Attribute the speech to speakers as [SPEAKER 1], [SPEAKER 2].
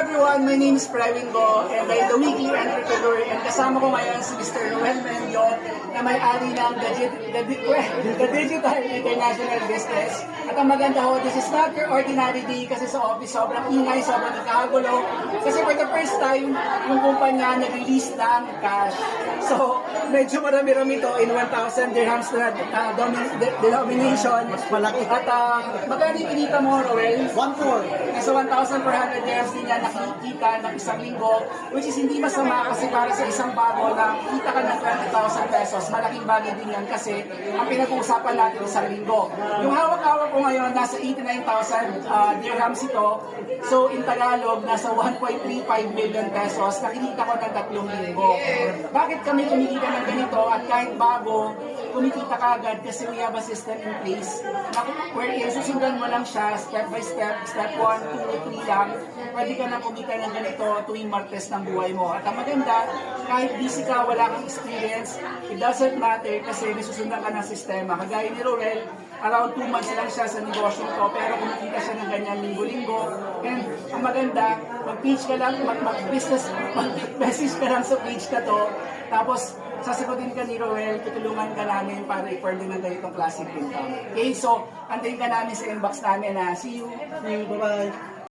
[SPEAKER 1] everyone, my name is Pravin Go and I'm the Weekly Entrepreneur and kasama ko ngayon si Mr. Noel Mendio na may-ari ng the Digital International Business. At ang maganda ho, this is not your ordinary day kasi sa office sobrang ingay, sobrang nagkakagulo. Kasi for the first time, yung kumpanya nag-release ng cash. So, medyo marami-rami to in 1,000 dirhams na denomination.
[SPEAKER 2] Mas malaki.
[SPEAKER 1] At magkano yung kinita mo, Noel?
[SPEAKER 2] 1,400.
[SPEAKER 1] Nasa 1,400 dirhams din yan nakikita ng isang linggo, which is hindi masama kasi para sa isang bago na kita ka ng 20,000 pesos, malaking bagay din yan kasi ang pinag-uusapan natin isang linggo. Yung hawak-hawak ko ngayon, nasa 89,000 dirhams ito. So, in Tagalog, nasa 1.35 million pesos, nakikita ko ng 3 linggo. Bakit kami kumikita ng ganito at kahit bago, kumikita ka agad kasi we have a system in place na wherein susundan mo lang siya step by step, step 1, 2, 3 lang, pwede ka na kumita ng ganito tuwing Martes ng buhay mo. At ang maganda, kahit busy ka, wala kang experience, it doesn't matter kasi susundan ka ng sistema. Kagaya ni Roel, around 2 months lang siya sa negosyo ko, pero kumikita siya ng ganyan linggo-linggo. And ang maganda, mag-page ka lang, mag-message ka lang sa page ka to, tapos sasagutin ka ni Roel, tutulungan ka namin para i-earn din ng ganitong classic income. Okay, so antayin ka namin sa inbox namin na see you.
[SPEAKER 2] Bye-bye.